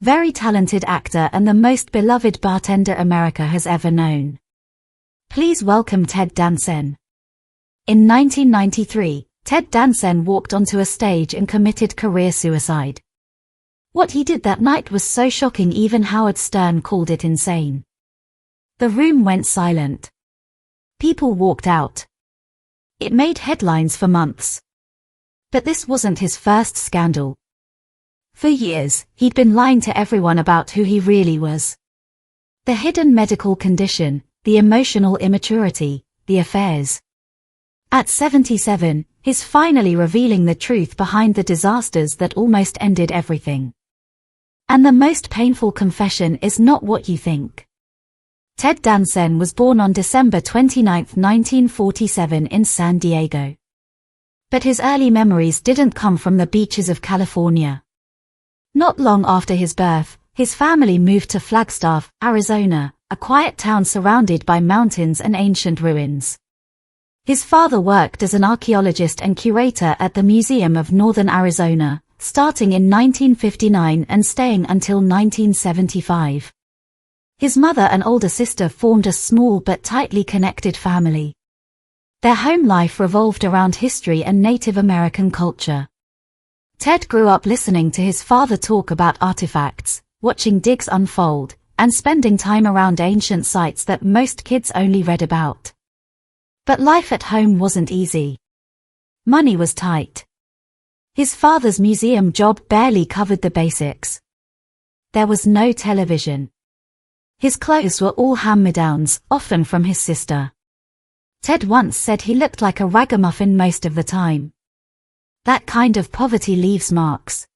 Very talented actor and the most beloved bartender America has ever known. Please welcome Ted Danson. In 1993, Ted Danson walked onto a stage and committed career suicide. What he did that night was so shocking even Howard Stern called it insane. The room went silent. People walked out. It made headlines for months. But this wasn't his first scandal. For years, he'd been lying to everyone about who he really was. The hidden medical condition, the emotional immaturity, the affairs. At 77, he's finally revealing the truth behind the disasters that almost ended everything. And the most painful confession is not what you think. Ted Danson was born on December 29, 1947 in San Diego. But his early memories didn't come from the beaches of California. Not long after his birth, his family moved to Flagstaff, Arizona, a quiet town surrounded by mountains and ancient ruins. His father worked as an archaeologist and curator at the Museum of Northern Arizona, starting in 1959 and staying until 1975. His mother and older sister formed a small but tightly connected family. Their home life revolved around history and Native American culture. Ted grew up listening to his father talk about artifacts, watching digs unfold, and spending time around ancient sites that most kids only read about. But life at home wasn't easy. Money was tight. His father's museum job barely covered the basics. There was no television. His clothes were all hand-me-downs, often from his sister. Ted once said he looked like a ragamuffin most of the time. That kind of poverty leaves marks.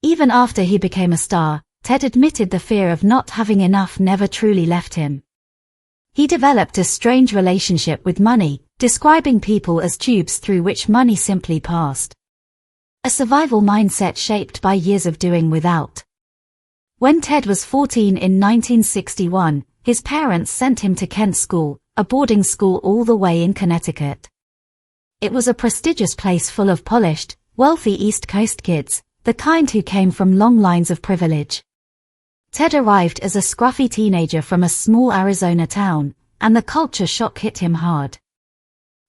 Even after he became a star, Ted admitted the fear of not having enough never truly left him. He developed a strange relationship with money, describing people as tubes through which money simply passed. A survival mindset shaped by years of doing without. When Ted was 14 in 1961, his parents sent him to Kent School, a boarding school all the way in Connecticut. It was a prestigious place full of polished, wealthy East Coast kids, the kind who came from long lines of privilege. Ted arrived as a scruffy teenager from a small Arizona town, and the culture shock hit him hard.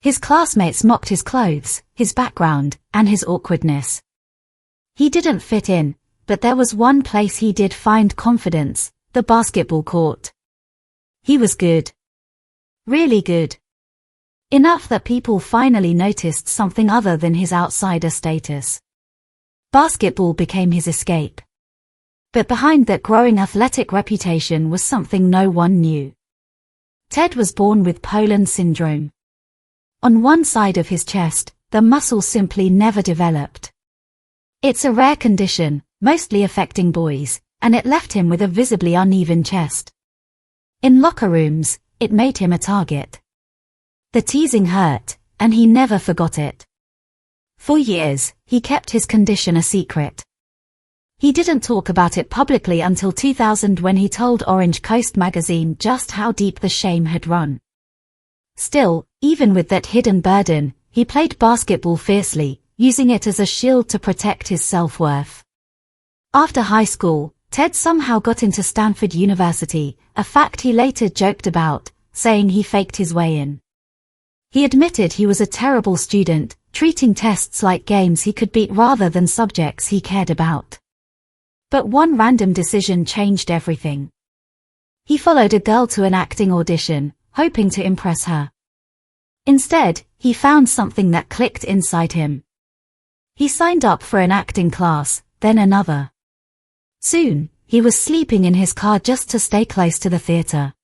His classmates mocked his clothes, his background, and his awkwardness. He didn't fit in, but there was one place he did find confidence, the basketball court. He was good. Really good. Enough that people finally noticed something other than his outsider status. Basketball became his escape. But behind that growing athletic reputation was something no one knew. Ted was born with Poland syndrome. On one side of his chest, the muscle simply never developed. It's a rare condition, mostly affecting boys, and it left him with a visibly uneven chest. In locker rooms, it made him a target. The teasing hurt, and he never forgot it. For years, he kept his condition a secret. He didn't talk about it publicly until 2000 when he told Orange Coast magazine just how deep the shame had run. Still, even with that hidden burden, he played basketball fiercely, using it as a shield to protect his self-worth. After high school, Ted somehow got into Stanford University, a fact he later joked about, saying he faked his way in. He admitted he was a terrible student, treating tests like games he could beat rather than subjects he cared about. But one random decision changed everything. He followed a girl to an acting audition, hoping to impress her. Instead, he found something that clicked inside him. He signed up for an acting class, then another. Soon, he was sleeping in his car just to stay close to the theater.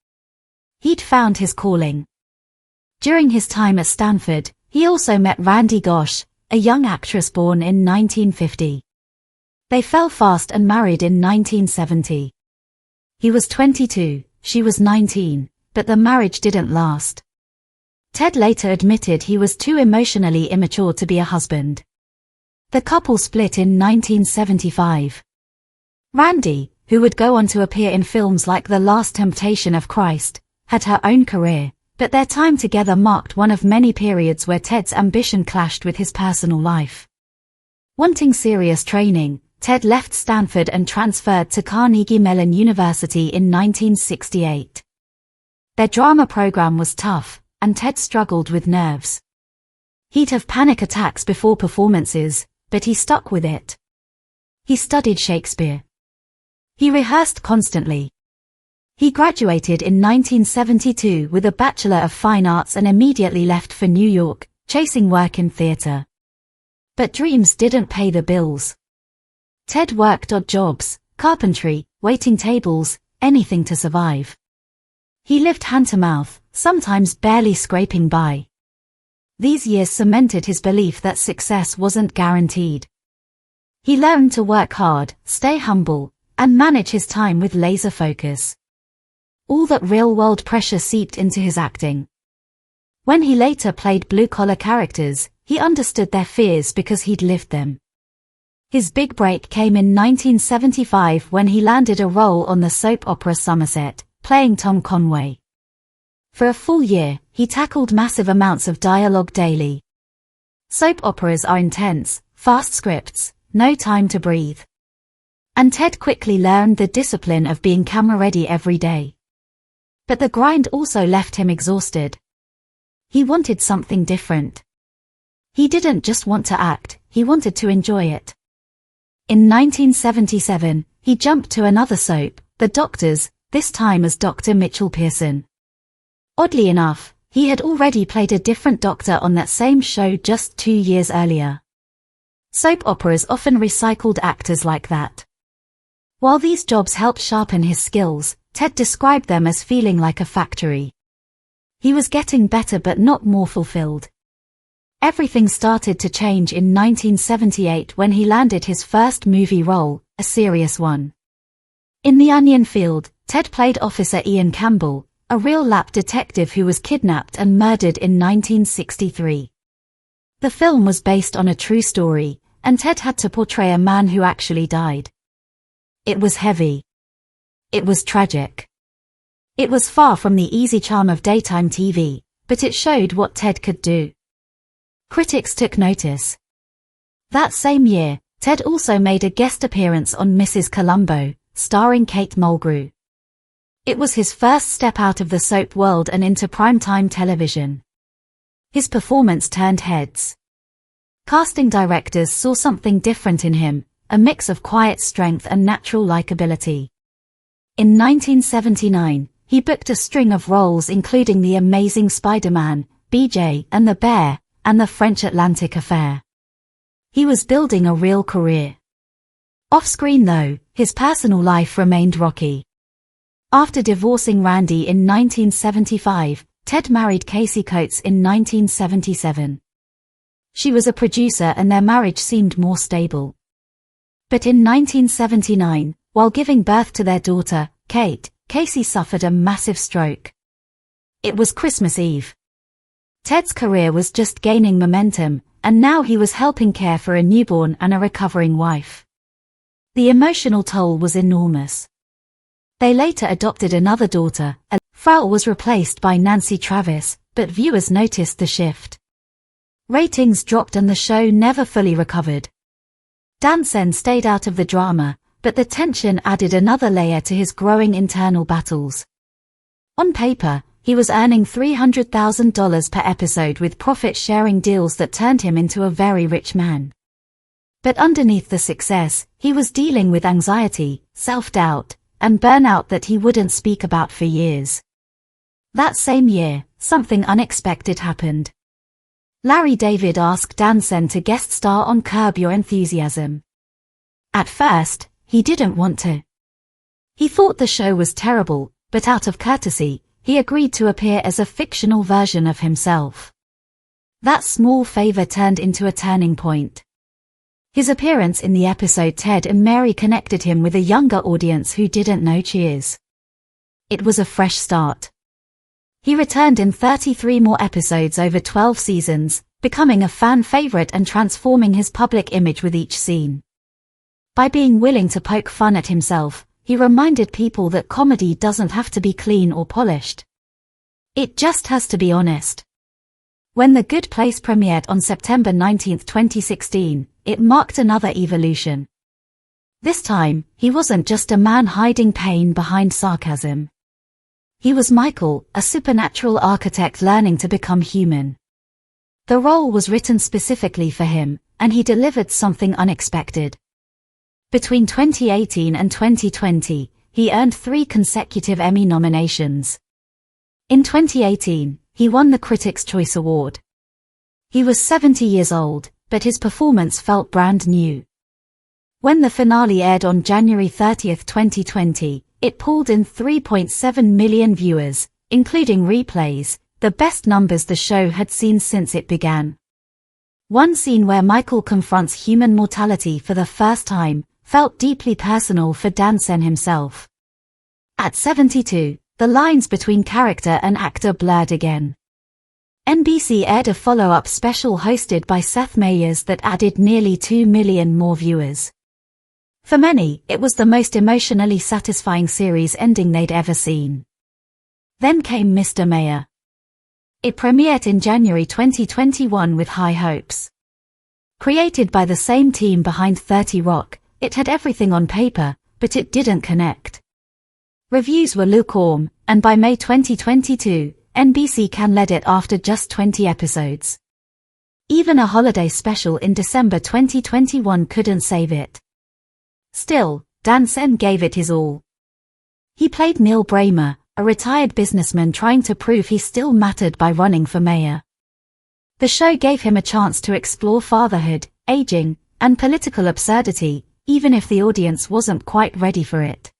He'd found his calling. During his time at Stanford, he also met Randi Gosch, a young actress born in 1950. They fell fast and married in 1970. He was 22, she was 19, but the marriage didn't last. Ted later admitted he was too emotionally immature to be a husband. The couple split in 1975. Randi, who would go on to appear in films like The Last Temptation of Christ, had her own career, but their time together marked one of many periods where Ted's ambition clashed with his personal life. Wanting serious training, Ted left Stanford and transferred to Carnegie Mellon University in 1968. Their drama program was tough, and Ted struggled with nerves. He'd have panic attacks before performances, but he stuck with it. He studied Shakespeare. He rehearsed constantly. He graduated in 1972 with a Bachelor of Fine Arts and immediately left for New York, chasing work in theater. But dreams didn't pay the bills. Ted worked odd jobs, carpentry, waiting tables, anything to survive. He lived hand-to-mouth, sometimes barely scraping by. These years cemented his belief that success wasn't guaranteed. He learned to work hard, stay humble, and manage his time with laser focus. All that real-world pressure seeped into his acting. When he later played blue-collar characters, he understood their fears because he'd lived them. His big break came in 1975 when he landed a role on the soap opera Somerset, playing Tom Conway. For a full year, he tackled massive amounts of dialogue daily. Soap operas are intense, fast scripts, no time to breathe. And Ted quickly learned the discipline of being camera-ready every day. But the grind also left him exhausted. He wanted something different. He didn't just want to act, he wanted to enjoy it. In 1977, he jumped to another soap, The Doctors, this time as Dr. Mitchell Pearson. Oddly enough, he had already played a different doctor on that same show just 2 years earlier. Soap operas often recycled actors like that. While these jobs helped sharpen his skills, Ted described them as feeling like a factory. He was getting better but not more fulfilled. Everything started to change in 1978 when he landed his first movie role, a serious one. In The Onion Field, Ted played Officer Ian Campbell, a real lap detective who was kidnapped and murdered in 1963. The film was based on a true story, and Ted had to portray a man who actually died. It was heavy. It was tragic. It was far from the easy charm of daytime TV, but it showed what Ted could do. Critics took notice. That same year, Ted also made a guest appearance on Mrs. Columbo, starring Kate Mulgrew. It was his first step out of the soap world and into primetime television. His performance turned heads. Casting directors saw something different in him, a mix of quiet strength and natural likability. In 1979, he booked a string of roles including The Amazing Spider-Man, BJ and the Bear, and The French Atlantic Affair. He was building a real career. Off-screen though, his personal life remained rocky. After divorcing Randy in 1975, Ted married Casey Coates in 1977. She was a producer and their marriage seemed more stable. But in 1979, while giving birth to their daughter, Kate, Casey suffered a massive stroke. It was Christmas Eve. Ted's career was just gaining momentum, and now he was helping care for a newborn and a recovering wife. The emotional toll was enormous. They later adopted another daughter. Frau was replaced by Nancy Travis, but viewers noticed the shift. Ratings dropped and the show never fully recovered. Danson stayed out of the drama, but the tension added another layer to his growing internal battles. On paper, he was earning $300,000 per episode with profit-sharing deals that turned him into a very rich man. But underneath the success, he was dealing with anxiety, self-doubt, and burnout that he wouldn't speak about for years. That same year, something unexpected happened. Larry David asked Danson to guest star on Curb Your Enthusiasm. At first, he didn't want to. He thought the show was terrible, but out of courtesy, he agreed to appear as a fictional version of himself. That small favor turned into a turning point. His appearance in the episode Ted and Mary connected him with a younger audience who didn't know Cheers. It was a fresh start. He returned in 33 more episodes over 12 seasons, becoming a fan favorite and transforming his public image with each scene. By being willing to poke fun at himself, he reminded people that comedy doesn't have to be clean or polished. It just has to be honest. When The Good Place premiered on September 19, 2016, it marked another evolution. This time, he wasn't just a man hiding pain behind sarcasm. He was Michael, a supernatural architect learning to become human. The role was written specifically for him, and he delivered something unexpected. Between 2018 and 2020, he earned 3 consecutive Emmy nominations. In 2018, he won the Critics' Choice Award. He was 70 years old, but his performance felt brand new. When the finale aired on January 30, 2020, it pulled in 3.7 million viewers, including replays, the best numbers the show had seen since it began. One scene where Michael confronts human mortality for the first time felt deeply personal for Danson himself. At 72, the lines between character and actor blurred again. NBC aired a follow-up special hosted by Seth Meyers that added nearly 2 million more viewers. For many, it was the most emotionally satisfying series ending they'd ever seen. Then came Mr. Mayor. It premiered in January 2021 with high hopes. Created by the same team behind 30 Rock, it had everything on paper, but it didn't connect. Reviews were lukewarm, and by May 2022, NBC canceled it after just 20 episodes. Even a holiday special in December 2021 couldn't save it. Still, Danson gave it his all. He played Neil Bramer, a retired businessman trying to prove he still mattered by running for mayor. The show gave him a chance to explore fatherhood, aging, and political absurdity, even if the audience wasn't quite ready for it.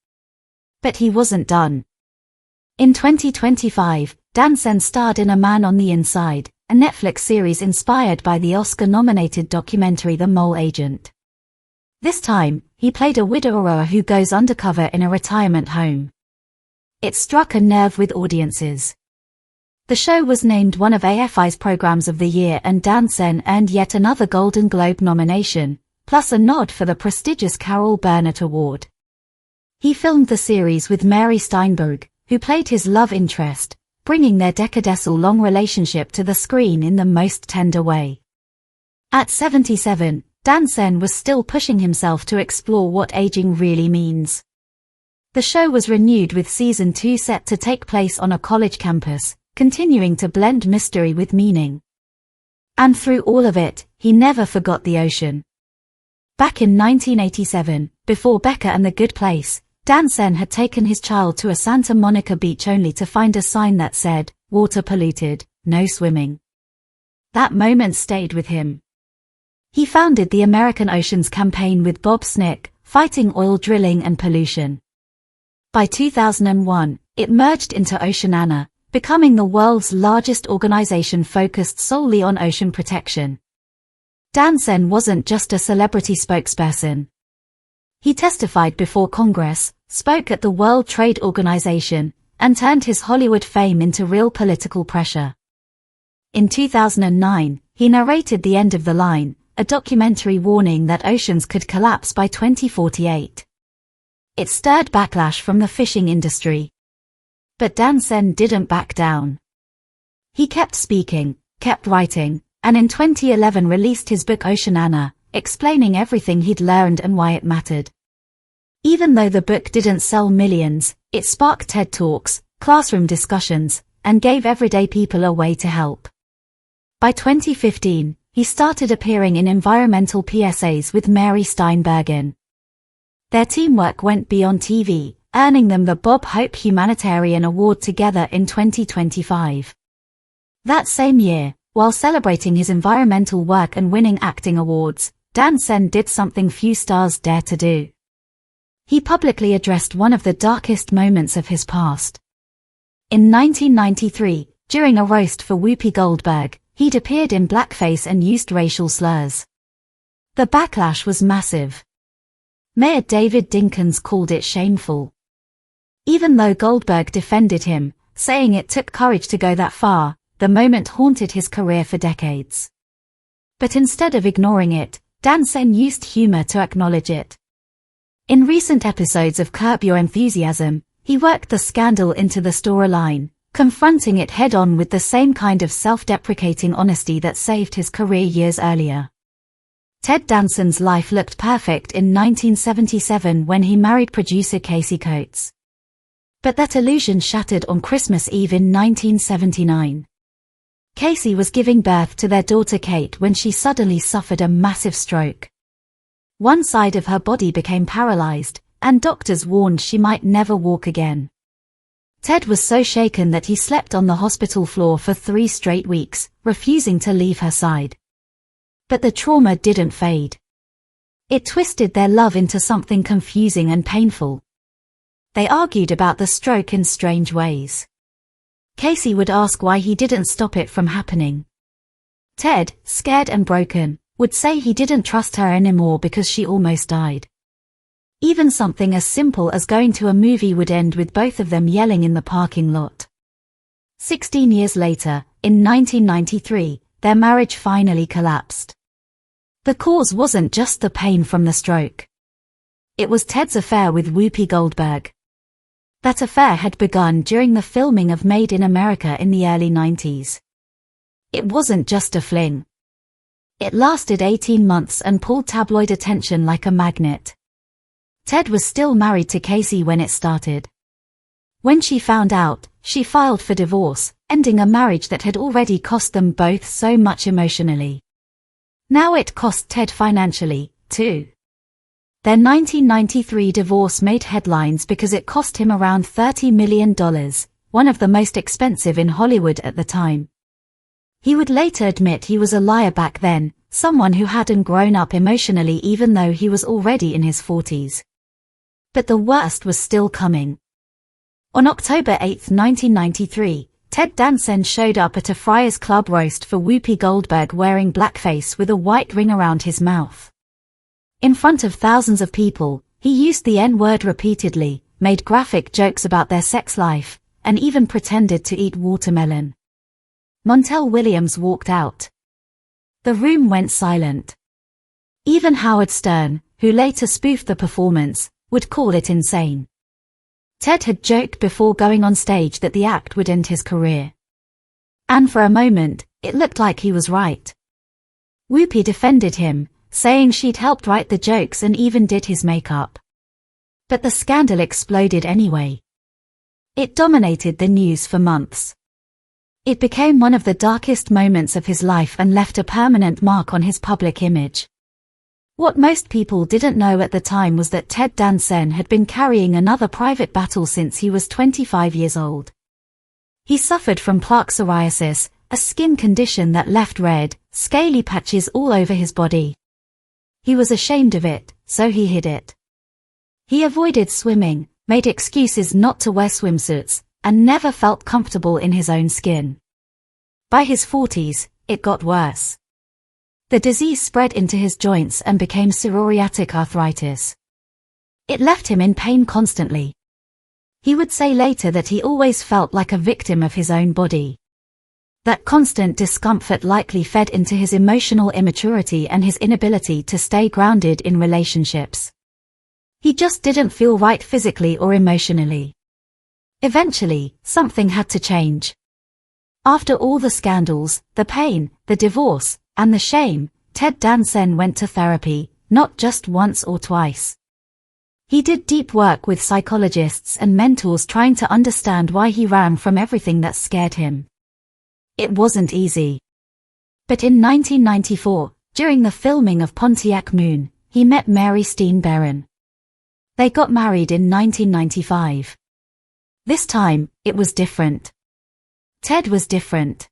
But he wasn't done. In 2025, Danson starred in A Man on the Inside, a Netflix series inspired by the Oscar-nominated documentary The Mole Agent. This time, he played a widower who goes undercover in a retirement home. It struck a nerve with audiences. The show was named one of AFI's Programs of the Year, and Danson earned yet another Golden Globe nomination, plus a nod for the prestigious Carol Burnett Award. He filmed the series with Mary Steinberg, who played his love interest, bringing their decade-long relationship to the screen in the most tender way. At 77, Danson was still pushing himself to explore what aging really means. The show was renewed with season 2 set to take place on a college campus, continuing to blend mystery with meaning. And through all of it, he never forgot the ocean. Back in 1987, before Becca and The Good Place, Danson had taken his child to a Santa Monica beach only to find a sign that said, "Water polluted, no swimming." That moment stayed with him. He founded the American Oceans Campaign with Bob Snick, fighting oil drilling and pollution. By 2001, it merged into Oceana, becoming the world's largest organization focused solely on ocean protection. Danson wasn't just a celebrity spokesperson. He testified before Congress, spoke at the World Trade Organization, and turned his Hollywood fame into real political pressure. In 2009, he narrated The End of the Line, a documentary warning that oceans could collapse by 2048. It stirred backlash from the fishing industry. But Danson didn't back down. He kept speaking, kept writing, and in 2011 released his book Oceana, explaining everything he'd learned and why it mattered. Even though the book didn't sell millions, it sparked TED Talks, classroom discussions, and gave everyday people a way to help. By 2015, he started appearing in environmental PSAs with Mary Steinbergen. Their teamwork went beyond TV, earning them the Bob Hope Humanitarian Award together in 2025. That same year, while celebrating his environmental work and winning acting awards, Danson did something few stars dare to do. He publicly addressed one of the darkest moments of his past. In 1993, during a roast for Whoopi Goldberg, he'd appeared in blackface and used racial slurs. The backlash was massive. Mayor David Dinkins called it shameful. Even though Goldberg defended him, saying it took courage to go that far, the moment haunted his career for decades. But instead of ignoring it, Danson used humor to acknowledge it. In recent episodes of Curb Your Enthusiasm, he worked the scandal into the storyline, confronting it head-on with the same kind of self-deprecating honesty that saved his career years earlier. Ted Danson's life looked perfect in 1977 when he married producer Casey Coates. But that illusion shattered on Christmas Eve in 1979. Casey was giving birth to their daughter Kate when she suddenly suffered a massive stroke. One side of her body became paralyzed, and doctors warned she might never walk again. Ted was so shaken that he slept on the hospital floor for 3 straight weeks, refusing to leave her side. But the trauma didn't fade. It twisted their love into something confusing and painful. They argued about the stroke in strange ways. Casey would ask why he didn't stop it from happening. Ted, scared and broken, would say he didn't trust her anymore because she almost died. Even something as simple as going to a movie would end with both of them yelling in the parking lot. 16 years later, in 1993, their marriage finally collapsed. The cause wasn't just the pain from the stroke. It was Ted's affair with Whoopi Goldberg. That affair had begun during the filming of Made in America in the early 90s. It wasn't just a fling. It lasted 18 months and pulled tabloid attention like a magnet. Ted was still married to Casey when it started. When she found out, she filed for divorce, ending a marriage that had already cost them both so much emotionally. Now it cost Ted financially, too. Their 1993 divorce made headlines because it cost him around $30 million, one of the most expensive in Hollywood at the time. He would later admit he was a liar back then, someone who hadn't grown up emotionally even though he was already in his 40s. But the worst was still coming. On October 8, 1993, Ted Danson showed up at a Friars Club roast for Whoopi Goldberg wearing blackface with a white ring around his mouth. In front of thousands of people, he used the N-word repeatedly, made graphic jokes about their sex life, and even pretended to eat watermelon. Montel Williams walked out. The room went silent. Even Howard Stern, who later spoofed the performance, would call it insane. Ted had joked before going on stage that the act would end his career. And for a moment, it looked like he was right. Whoopi defended him, saying she'd helped write the jokes and even did his makeup. But the scandal exploded anyway. It dominated the news for months. It became one of the darkest moments of his life and left a permanent mark on his public image. What most people didn't know at the time was that Ted Danson had been carrying another private battle since he was 25 years old. He suffered from plaque psoriasis, a skin condition that left red, scaly patches all over his body. He was ashamed of it, so he hid it. He avoided swimming, made excuses not to wear swimsuits, and never felt comfortable in his own skin. By his 40s, it got worse. The disease spread into his joints and became psoriatic arthritis. It left him in pain constantly. He would say later that he always felt like a victim of his own body. That constant discomfort likely fed into his emotional immaturity and his inability to stay grounded in relationships. He just didn't feel right physically or emotionally. Eventually, something had to change. After all the scandals, the pain, the divorce, and the shame, Ted Danson went to therapy, not just once or twice. He did deep work with psychologists and mentors trying to understand why he ran from everything that scared him. It wasn't easy. But in 1994, during the filming of Pontiac Moon, he met Mary Steenbarren. They got married in 1995. This time, it was different. Ted was different.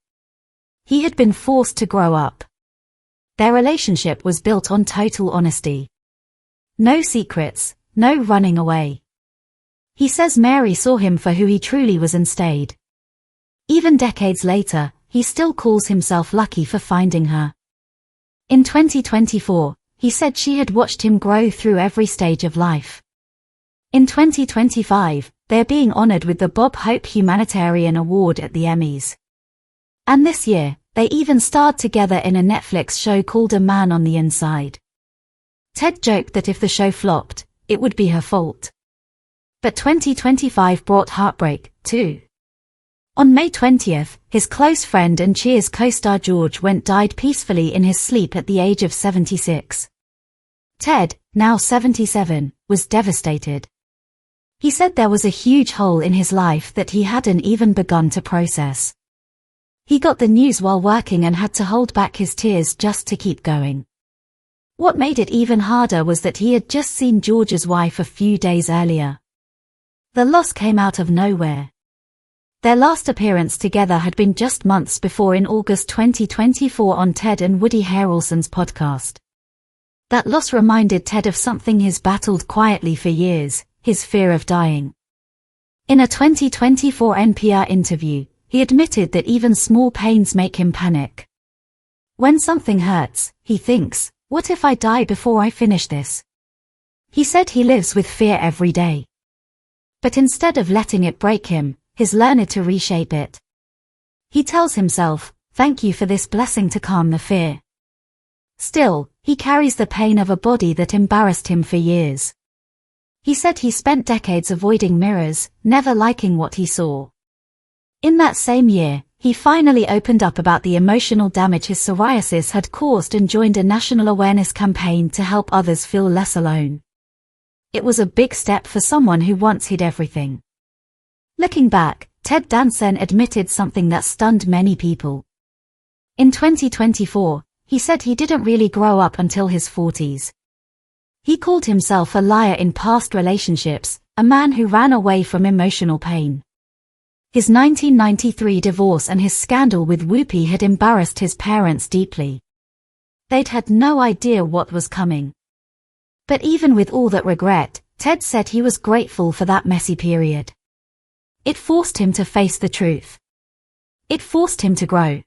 He had been forced to grow up. Their relationship was built on total honesty. No secrets, no running away. He says Mary saw him for who he truly was and stayed. Even decades later, he still calls himself lucky for finding her. In 2024, he said she had watched him grow through every stage of life. In 2025, they're being honored with the Bob Hope Humanitarian Award at the Emmys. And this year, they even starred together in a Netflix show called A Man on the Inside. Ted joked that if the show flopped, it would be her fault. But 2025 brought heartbreak, too. On May 20th, his close friend and Cheers co-star George Wendt died peacefully in his sleep at the age of 76. Ted, now 77, was devastated. He said there was a huge hole in his life that he hadn't even begun to process. He got the news while working and had to hold back his tears just to keep going. What made it even harder was that he had just seen George's wife a few days earlier. The loss came out of nowhere. Their last appearance together had been just months before in August 2024 on Ted and Woody Harrelson's podcast. That loss reminded Ted of something he's battled quietly for years, his fear of dying. In a 2024 NPR interview, he admitted that even small pains make him panic. When something hurts, he thinks, "What if I die before I finish this?" He said he lives with fear every day. But instead of letting it break him, he's learned to reshape it. He tells himself, "Thank you for this blessing to calm the fear." Still, he carries the pain of a body that embarrassed him for years. He said he spent decades avoiding mirrors, never liking what he saw. In that same year, he finally opened up about the emotional damage his psoriasis had caused and joined a national awareness campaign to help others feel less alone. It was a big step for someone who once hid everything. Looking back, Ted Danson admitted something that stunned many people. In 2024, he said he didn't really grow up until his 40s. He called himself a liar in past relationships, a man who ran away from emotional pain. His 1993 divorce and his scandal with Whoopi had embarrassed his parents deeply. They'd had no idea what was coming. But even with all that regret, Ted said he was grateful for that messy period. It forced him to face the truth. It forced him to grow.